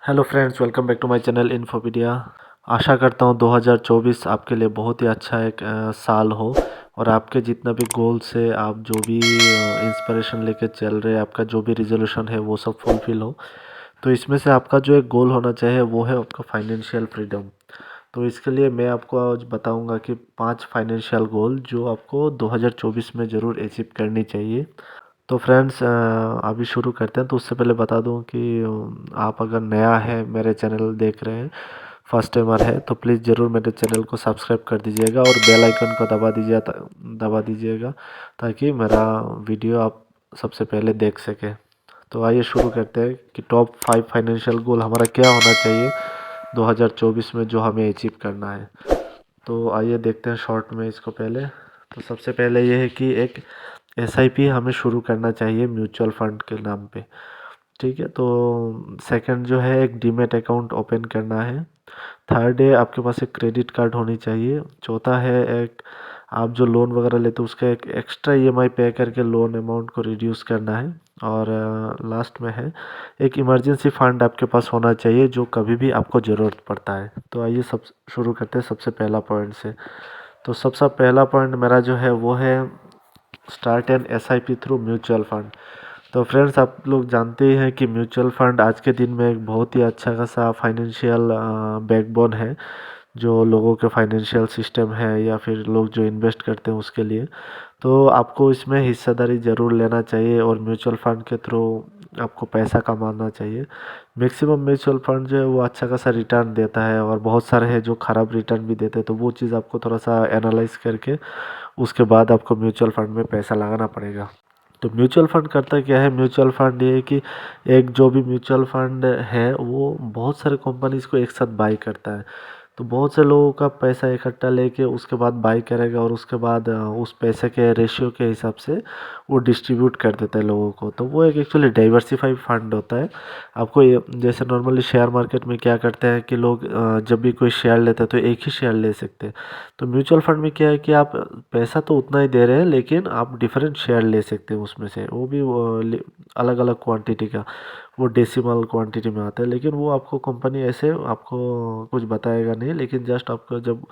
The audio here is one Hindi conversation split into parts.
Hello friends, welcome back to my channel Infopedia. आशा करता हूँ 2024 आपके लिए बहुत ही अच्छा एक साल हो और आपके जितना भी गोल्स है, आप जो भी इंस्पिरेशन लेके चल रहे हैं, आपका जो भी रिजोल्यूशन है वो सब फुलफिल हो। तो इसमें से आपका जो एक गोल होना चाहिए वो है आपका फाइनेंशियल फ्रीडम। तो इसके लिए मैं आपको आज बताऊंगा कि 5 फाइनेंशियल गोल जो आपको 2024 में ज़रूर अचीव करनी चाहिए। तो फ्रेंड्स, अभी शुरू करते हैं। तो उससे पहले बता दूं कि आप अगर नया है मेरे चैनल देख रहे हैं, फर्स्ट टाइमर है, तो प्लीज़ ज़रूर मेरे चैनल को सब्सक्राइब कर दीजिएगा और बेल आइकन को दबा दीजिएगा ताकि मेरा वीडियो आप सबसे पहले देख सकें। तो आइए शुरू करते हैं कि टॉप 5 फाइनेंशियल गोल हमारा क्या होना चाहिए 2024 में जो हमें अचीव करना है। तो आइए देखते हैं शॉर्ट में इसको पहले। तो सबसे पहले ये है कि एक एसआईपी हमें शुरू करना चाहिए म्यूचुअल फंड के नाम पे। ठीक है, तो सेकंड जो है एक डीमैट अकाउंट ओपन करना है। थर्ड है आपके पास एक क्रेडिट कार्ड होनी चाहिए। चौथा है एक आप जो लोन वगैरह लेते हो उसका एक एक्स्ट्रा ईएमआई पे करके लोन अमाउंट को रिड्यूस करना है। और लास्ट में है एक इमरजेंसी फंड आपके पास होना चाहिए जो कभी भी आपको ज़रूरत पड़ता है। तो आइए सब शुरू करते हैं सबसे पहला पॉइंट से। तो सबसे पहला पॉइंट मेरा जो है वो है start an SIP through mutual fund. तो फ्रेंड्स, आप लोग जानते ही हैं कि म्यूचुअल फंड आज के दिन में एक बहुत ही अच्छा खासा फाइनेंशियल बैकबोन है जो लोगों के फाइनेंशियल सिस्टम है या फिर लोग जो इन्वेस्ट करते हैं उसके लिए। तो आपको इसमें हिस्सेदारी ज़रूर लेना चाहिए और म्यूचुअल फंड के थ्रू आपको पैसा कमाना चाहिए। मैक्सिमम म्यूचुअल फंड जो है वो अच्छा खासा रिटर्न देता है और बहुत सारे हैं जो ख़राब रिटर्न भी देते हैं। तो वो चीज़ आपको थोड़ा सा एनालाइज करके उसके बाद आपको म्यूचुअल फंड में पैसा लगाना पड़ेगा। तो म्यूचुअल फंड करता क्या है? म्यूचुअल फंड ये है कि एक जो भी म्यूचुअल फंड है वो बहुत सारे कंपनीज को एक साथ बाई करता है। तो बहुत से लोगों का पैसा इकट्ठा लेके उसके बाद बाई करेगा और उसके बाद उस पैसे के रेशियो के हिसाब से वो डिस्ट्रीब्यूट कर देता है लोगों को। तो वो एक एक्चुअली डाइवर्सिफाइड फंड होता है। आपको ये जैसे नॉर्मली शेयर मार्केट में क्या करते हैं कि लोग जब भी कोई शेयर लेते हैं तो एक ही शेयर ले सकते हैं। तो म्यूचुअल फंड में क्या है कि आप पैसा तो उतना ही दे रहे हैं लेकिन आप डिफरेंट शेयर ले सकते हैं उसमें से, वो भी अलग अलग क्वांटिटी का। वो डेसिमल क्वांटिटी में आता है लेकिन वो आपको कंपनी ऐसे आपको कुछ बताएगा नहीं, लेकिन जस्ट आपको जब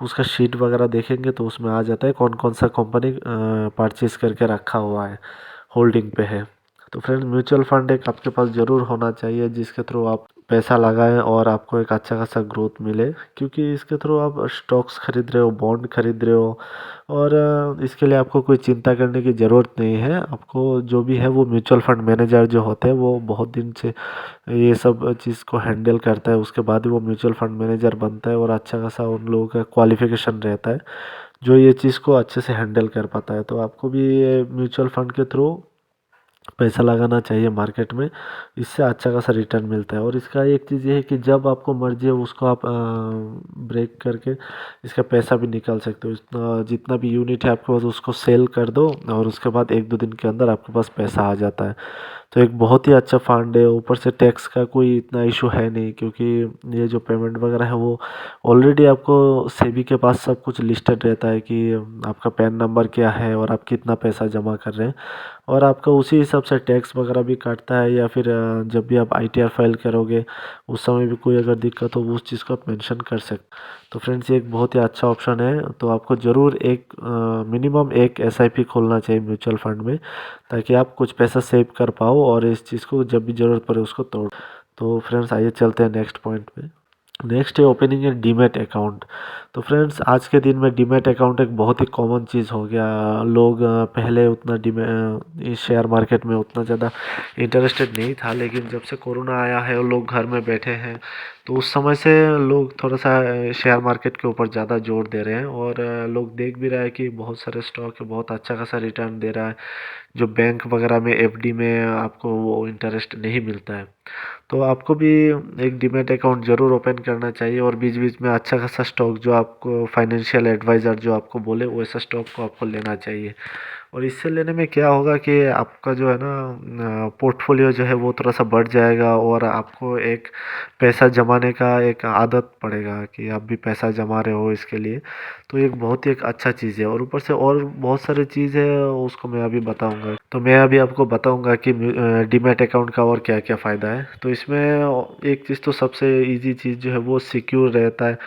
उसका शीट वगैरह देखेंगे तो उसमें आ जाता है कौन कौन सा कंपनी परचेज करके रखा हुआ है, होल्डिंग पे है। तो फ्रेंड्स, म्यूचुअल फंड एक आपके पास ज़रूर होना चाहिए जिसके थ्रू आप पैसा लगाएं और आपको एक अच्छा खासा ग्रोथ मिले, क्योंकि इसके थ्रू आप स्टॉक्स खरीद रहे हो, बॉन्ड खरीद रहे हो और इसके लिए आपको कोई चिंता करने की ज़रूरत नहीं है। आपको जो भी है वो म्यूचुअल फंड मैनेजर जो होते हैं वो बहुत दिन से ये सब चीज़ को हैंडल करता है, उसके बाद ही वो म्यूचुअल फंड मैनेजर बनता है और अच्छा खासा उन लोगों का क्वालिफिकेशन रहता है जो ये चीज़ को अच्छे से हैंडल कर पाता है। तो आपको भी ये म्यूचुअल फंड के थ्रू पैसा लगाना चाहिए मार्केट में, इससे अच्छा खासा रिटर्न मिलता है। और इसका एक चीज़ ये है कि जब आपको मर्जी है उसको आप ब्रेक करके इसका पैसा भी निकाल सकते हो। इतना जितना भी यूनिट है आपके पास उसको सेल कर दो और उसके बाद 1-2 दिन के अंदर आपके पास पैसा आ जाता है। तो एक बहुत ही अच्छा फंड है। ऊपर से टैक्स का कोई इतना इशू है नहीं, क्योंकि ये जो पेमेंट वगैरह है वो ऑलरेडी आपको सेबी के पास सब कुछ लिस्टेड रहता है कि आपका पैन नंबर क्या है और आप कितना पैसा जमा कर रहे हैं, और आपका उसी हिसाब से टैक्स वगैरह भी काटता है। या फिर जब भी आप आईटीआर फाइल करोगे उस समय भी कोई अगर दिक्कत हो उस चीज़ को आप मेंशन कर सकते। तो फ्रेंड्स, ये एक बहुत ही अच्छा ऑप्शन है। तो आपको ज़रूर एक मिनिमम एक एसआईपी खोलना चाहिए म्यूचुअल फंड में, ताकि आप कुछ पैसा सेव कर पाओ और इस चीज़ को जब भी ज़रूरत पड़े उसको तोड़। तो फ्रेंड्स, आइए चलते हैं नेक्स्ट पॉइंट पे। नेक्स्ट है ओपनिंग ए डीमैट अकाउंट। तो फ्रेंड्स, आज के दिन में डीमैट अकाउंट एक बहुत ही कॉमन चीज़ हो गया। लोग पहले उतना इस शेयर मार्केट में उतना ज़्यादा इंटरेस्टेड नहीं था, लेकिन जब से कोरोना आया है और लोग घर में बैठे हैं तो उस समय से लोग थोड़ा सा शेयर मार्केट के ऊपर ज़्यादा जोर दे रहे हैं। और लोग देख भी रहे हैं कि बहुत सारे स्टॉक है बहुत अच्छा खासा रिटर्न दे रहा है, जो बैंक वगैरह में एफडी में आपको वो इंटरेस्ट नहीं मिलता है। तो आपको भी एक डीमैट अकाउंट ज़रूर ओपन करना चाहिए और बीच बीच में अच्छा खासा स्टॉक जो आपको फाइनेंशियल एडवाइज़र जो आपको बोले वैसा स्टॉक को आपको लेना चाहिए। और इससे लेने में क्या होगा कि आपका जो है ना पोर्टफोलियो जो है वो थोड़ा सा बढ़ जाएगा और आपको एक पैसा जमाने का एक आदत पड़ेगा कि आप भी पैसा जमा रहे हो इसके लिए। तो एक बहुत ही एक अच्छा चीज़ है और ऊपर से और बहुत सारी चीज़ है उसको मैं अभी बताऊंगा। तो मैं अभी आपको बताऊंगा कि डीमैट अकाउंट का और क्या क्या फ़ायदा है। तो इसमें एक चीज़ तो सबसे इजी चीज़ जो है वो सिक्योर रहता है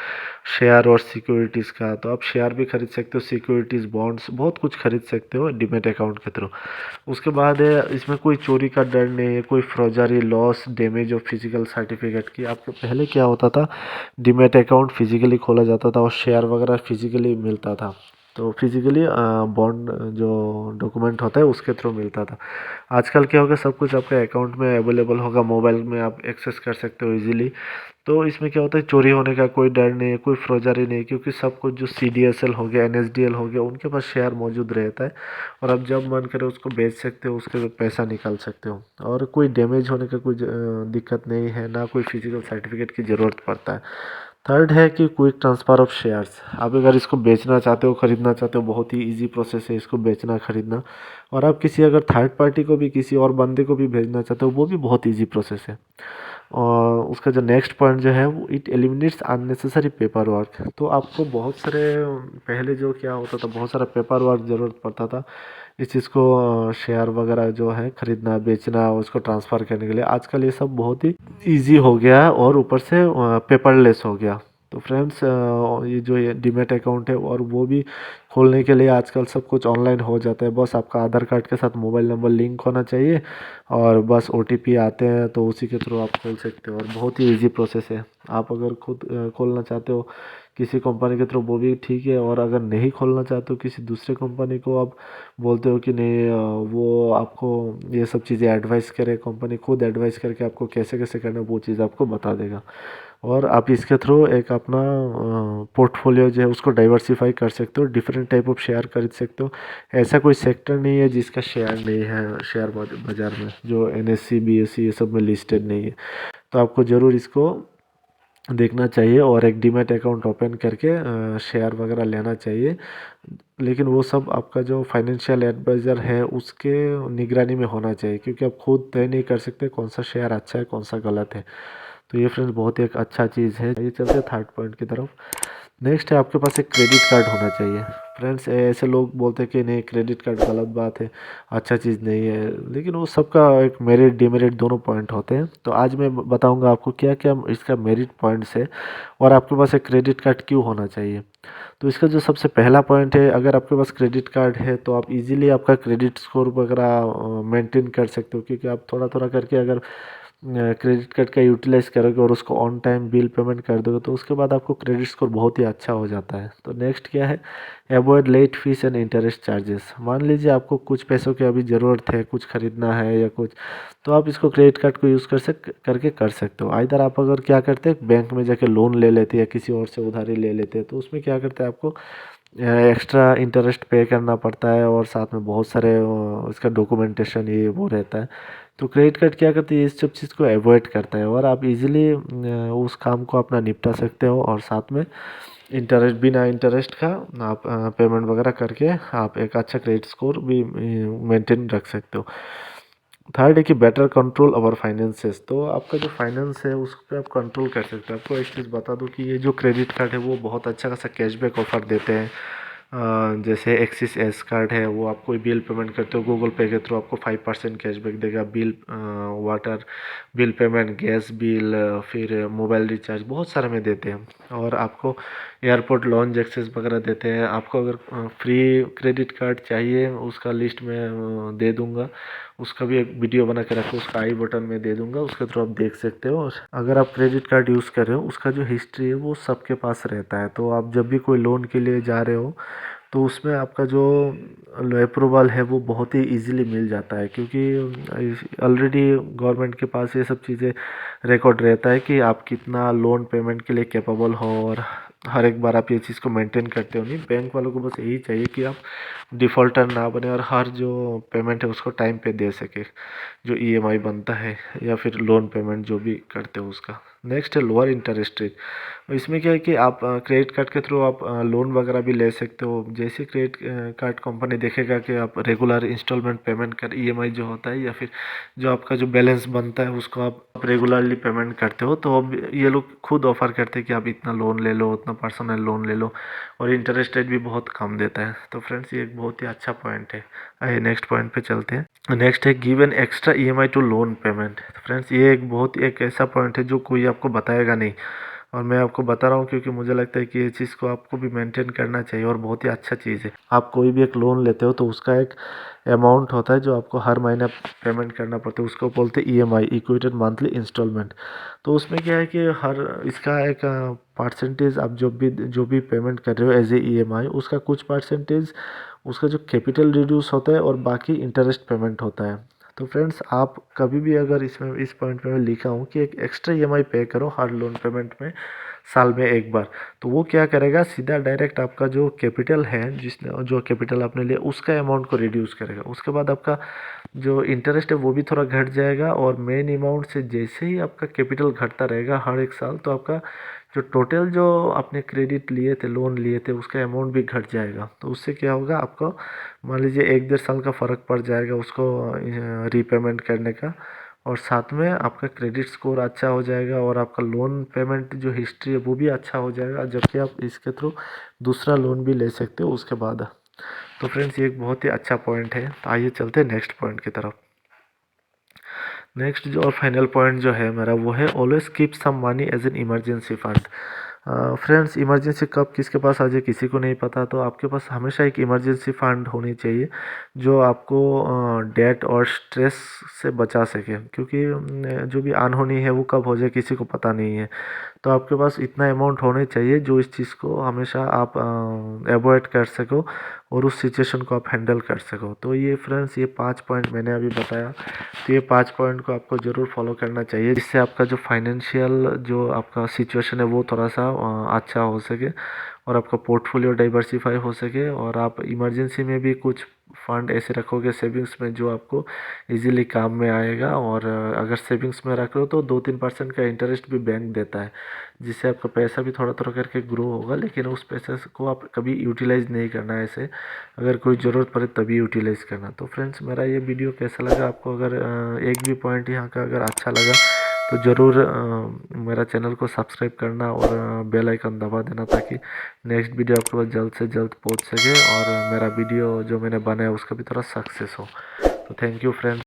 शेयर और सिक्योरिटीज़ का। तो आप शेयर भी खरीद सकते हो, सिक्योरिटीज़, बॉन्ड्स, बहुत कुछ खरीद सकते हो डीमैट अकाउंट के थ्रू। उसके बाद है इसमें कोई चोरी का डर नहीं है, कोई forgery loss damage of physical certificate की। आपको पहले क्या होता था, डीमैट अकाउंट फिजिकली खोला जाता था और शेयर वगैरह फिजिकली मिलता था। तो फिजिकली बॉन्ड जो डॉक्यूमेंट होता है उसके थ्रू मिलता था। आजकल क्या होगा, सब कुछ आपके अकाउंट में अवेलेबल होगा, मोबाइल में आप एक्सेस कर सकते हो इजीली। तो इसमें क्या होता है, चोरी होने का कोई डर नहीं है, कोई फ्रॉजरी नहीं, क्योंकि सब कुछ जो CDSL हो गया, NSDL हो गया, उनके पास शेयर मौजूद रहता है और आप जब मन करे उसको बेच सकते हो, उसके पैसा निकाल सकते हो और कोई डैमेज होने का कोई दिक्कत नहीं है, ना कोई फिजिकल सर्टिफिकेट की ज़रूरत पड़ता है। थर्ड है कि क्विक ट्रांसफ़र ऑफ शेयर्स। आप अगर इसको बेचना चाहते हो, ख़रीदना चाहते हो, बहुत ही इजी प्रोसेस है इसको बेचना खरीदना। और आप किसी अगर थर्ड पार्टी को भी, किसी और बंदे को भी भेजना चाहते हो, वो भी बहुत इजी प्रोसेस है। और उसका जो नेक्स्ट पॉइंट जो है वो it eliminates unnecessary paper work. तो आपको बहुत सारे, पहले जो क्या होता था, बहुत सारा पेपर वर्क ज़रूरत पड़ता था इस चीज़ को शेयर वगैरह जो है खरीदना बेचना उसको ट्रांसफ़र करने के लिए। आजकल ये सब बहुत ही ईजी हो गया है और ऊपर से पेपरलेस हो गया। तो फ्रेंड्स, ये जो ये डीमैट अकाउंट है और वो भी खोलने के लिए आजकल सब कुछ ऑनलाइन हो जाता है। बस आपका आधार कार्ड के साथ मोबाइल नंबर लिंक होना चाहिए और बस OTP आते हैं तो उसी के थ्रू आप खोल सकते हो और बहुत ही इजी प्रोसेस है। आप अगर खुद खोलना चाहते हो किसी कंपनी के थ्रू वो भी ठीक है, और अगर नहीं खोलना चाहते हो किसी दूसरे कंपनी को आप बोलते हो कि नहीं, वो आपको ये सब चीज़ें एडवाइस करे, कंपनी खुद एडवाइस करके आपको कैसे कैसे करना है वो चीज़ आपको बता देगा और आप इसके थ्रू एक अपना पोर्टफोलियो जो है उसको डाइवर्सिफाई कर सकते हो, डिफरेंट टाइप ऑफ शेयर खरीद सकते हो। ऐसा कोई सेक्टर नहीं है जिसका शेयर नहीं है शेयर बाज़ार में, जो NSE BSE ये सब में लिस्टेड नहीं है। तो आपको ज़रूर इसको देखना चाहिए और एक डीमैट अकाउंट ओपन करके शेयर वगैरह लेना चाहिए। लेकिन वो सब आपका जो फाइनेंशियल एडवाइज़र है उसके निगरानी में होना चाहिए, क्योंकि आप खुद तय नहीं कर सकते कौन सा शेयर अच्छा है कौन सा गलत है। तो ये फ्रेंड्स बहुत ही एक अच्छा चीज़ है। ये चलते हैं थर्ड पॉइंट की तरफ। नेक्स्ट है आपके पास एक क्रेडिट कार्ड होना चाहिए। फ्रेंड्स, ऐसे लोग बोलते हैं कि नहीं क्रेडिट कार्ड गलत बात है, अच्छा चीज़ नहीं है, लेकिन वो सबका एक मेरिट डिमेरिट दोनों पॉइंट होते हैं। तो आज मैं बताऊंगा आपको क्या क्या इसका मेरिट पॉइंट्स है और आपके पास एक क्रेडिट कार्ड क्यों होना चाहिए। तो इसका जो सबसे पहला पॉइंट है, अगर आपके पास क्रेडिट कार्ड है तो आप इजीली आपका क्रेडिट स्कोर वगैरह मेंटेन कर सकते हो, क्योंकि आप थोड़ा थोड़ा करके अगर क्रेडिट कार्ड का यूटिलाइज़ करोगे और उसको ऑन टाइम बिल पेमेंट कर दोगे तो उसके बाद आपको क्रेडिट स्कोर बहुत ही अच्छा हो जाता है। तो नेक्स्ट क्या है, avoid late fees and interest charges. मान लीजिए आपको कुछ पैसों की अभी ज़रूरत है, कुछ ख़रीदना है या कुछ, तो आप इसको क्रेडिट कार्ड को यूज़ कर सकते हो। इधर आप अगर क्या करते हैं, बैंक में जाके लोन ले लेते हैं या किसी और से उधारी ले लेते हैं, तो उसमें क्या करते हैं, आपको एक्स्ट्रा इंटरेस्ट पे करना पड़ता है और साथ में बहुत सारे इसका डॉक्यूमेंटेशन ये वो रहता है। तो क्रेडिट कार्ड क्या करती है, इस सब चीज़ को अवॉइड करता है और आप इजीली उस काम को अपना निपटा सकते हो और साथ में इंटरेस्ट, बिना इंटरेस्ट का आप पेमेंट वगैरह करके आप एक अच्छा क्रेडिट स्कोर भी मेंटेन रख सकते हो। थर्ड है कि बेटर कंट्रोल ओवर फाइनेंसेस। तो आपका जो फाइनेंस है उस पर आप कंट्रोल कर सकते हो। आपको एक चीज़ बता दूं कि ये जो क्रेडिट कार्ड है वो बहुत अच्छा खासा कैशबैक ऑफर देते हैं। जैसे एक्सिस एस कार्ड है, वो आप कोई बिल पेमेंट करते हो गूगल पे के थ्रू, आपको 5% कैशबैक देगा। Bill, water bill payment, gas bill, फिर मोबाइल रिचार्ज, बहुत सारे में देते हैं। और आपको एयरपोर्ट लॉन्ज एक्सेस वगैरह देते हैं। आपको अगर फ्री क्रेडिट कार्ड चाहिए उसका लिस्ट में दे दूंगा, उसका भी एक वीडियो बना के रखो, उसका आई बटन में दे दूंगा, उसके थ्रू आप देख सकते हो। अगर आप क्रेडिट कार्ड यूज़ कर रहे हो उसका जो हिस्ट्री है वो सबके पास रहता है। तो आप जब भी कोई लोन के लिए जा रहे हो तो उसमें आपका जो अप्रूवल है वो बहुत ही इजीली मिल जाता है, क्योंकि ऑलरेडी गवर्नमेंट के पास ये सब चीज़ें रिकॉर्ड रहता है कि आप कितना लोन पेमेंट के लिए कैपेबल हो और हर एक बार आप ये चीज़ को मेंटेन करते हो नहीं। बैंक वालों को बस यही चाहिए कि आप डिफ़ॉल्टर ना बने और हर जो पेमेंट है उसको टाइम पे दे सके, जो ईएमआई बनता है या फिर लोन पेमेंट जो भी करते हो उसका। नेक्स्ट है लोअर इंटरेस्ट रेट। इसमें क्या है कि आप क्रेडिट कार्ड के थ्रू आप लोन वगैरह भी ले सकते हो। जैसे क्रेडिट कार्ड कंपनी देखेगा कि आप रेगुलर इंस्टॉलमेंट पेमेंट कर, ईएमआई जो होता है या फिर जो आपका जो बैलेंस बनता है उसको आप रेगुलरली पेमेंट करते हो, तो अब ये लोग खुद ऑफ़र करते हैं कि आप इतना लोन ले लो, उतना पर्सनल लोन ले लो, और इंटरेस्ट रेट भी बहुत कम देता है। तो फ्रेंड्स ये एक बहुत ही अच्छा पॉइंट है। आइए नेक्स्ट पॉइंट पे चलते हैं। नेक्स्ट है give an extra EMI to loan payment. Friends ये एक ऐसा पॉइंट है जो कोई आपको बताएगा नहीं, और मैं आपको बता रहा हूँ क्योंकि मुझे लगता है कि ये चीज़ को आपको भी मेंटेन करना चाहिए और बहुत ही अच्छा चीज़ है। आप कोई भी एक लोन लेते हो तो उसका एक अमाउंट होता है जो आपको हर महीने पेमेंट करना पड़ता है, उसको बोलते हैं ईएमआई, इक्वेटेड मंथली इंस्टॉलमेंट। तो उसमें क्या है कि हर इसका एक परसेंटेज आप जो भी पेमेंट कर रहे हो एज ए ईएमआई, उसका कुछ परसेंटेज उसका जो कैपिटल रिड्यूस होता है और बाकी इंटरेस्ट पेमेंट होता है। तो फ्रेंड्स आप कभी भी अगर इसमें इस पॉइंट में मैं लिखा हूँ कि एक एक्स्ट्रा ईएमआई पे करो हर लोन पेमेंट में साल में एक बार, तो वो क्या करेगा, सीधा डायरेक्ट आपका जो कैपिटल है, जिसने जो कैपिटल आपने लिया उसका अमाउंट को रिड्यूस करेगा। उसके बाद आपका जो इंटरेस्ट है वो भी थोड़ा घट जाएगा, और मेन अमाउंट से जैसे ही आपका कैपिटल घटता रहेगा हर एक साल, तो आपका जो टोटल जो आपने क्रेडिट लिए थे, लोन लिए थे, उसका अमाउंट भी घट जाएगा। तो उससे क्या होगा, आपको मान लीजिए 1-1.5 साल का फ़र्क पड़ जाएगा उसको रीपेमेंट करने का, और साथ में आपका क्रेडिट स्कोर अच्छा हो जाएगा और आपका लोन पेमेंट जो हिस्ट्री है वो भी अच्छा हो जाएगा, जबकि आप इसके थ्रू दूसरा लोन भी ले सकते हो उसके बाद। तो फ्रेंड्स ये एक बहुत ही अच्छा पॉइंट है। तो आइए चलते हैं नेक्स्ट पॉइंट की तरफ। नेक्स्ट जो और फाइनल पॉइंट जो है मेरा वो है always keep some money as an emergency fund. Friends emergency कब किसके पास आ जाए किसी को नहीं पता, तो आपके पास हमेशा एक इमरजेंसी फंड होनी चाहिए जो आपको डेट और स्ट्रेस से बचा सके, क्योंकि जो भी अनहोनी है वो कब हो जाए किसी को पता नहीं है। तो आपके पास इतना अमाउंट होने चाहिए जो इस चीज़ को हमेशा आप अवॉइड कर सको और उस सिचुएशन को आप हैंडल कर सको। तो ये फ्रेंड्स ये 5 पॉइंट मैंने अभी बताया, तो ये 5 पॉइंट को आपको ज़रूर फॉलो करना चाहिए, जिससे आपका जो फाइनेंशियल जो आपका सिचुएशन है वो थोड़ा सा अच्छा हो सके और आपका पोर्टफोलियो डाइवर्सिफाई हो सके, और आप इमरजेंसी में भी कुछ फंड ऐसे रखोगे सेविंग्स में जो आपको इजीली काम में आएगा। और अगर सेविंग्स में रख लो तो 2-3% का इंटरेस्ट भी बैंक देता है, जिससे आपका पैसा भी थोड़ा थोड़ा करके ग्रो होगा, लेकिन उस पैसे को आप कभी यूटिलाइज़ नहीं करना है ऐसे, अगर कोई ज़रूरत पड़े तभी यूटिलाइज़ करना। तो फ्रेंड्स मेरा ये वीडियो कैसा लगा आपको, अगर एक भी पॉइंट यहाँ का अगर अच्छा लगा तो ज़रूर मेरा चैनल को सब्सक्राइब करना और बेल आइकन दबा देना, ताकि नेक्स्ट वीडियो आपके पास जल्द से जल्द पहुंच सके और मेरा वीडियो जो मैंने बनाया उसका भी थोड़ा सक्सेस हो। तो थैंक यू फ्रेंड्स।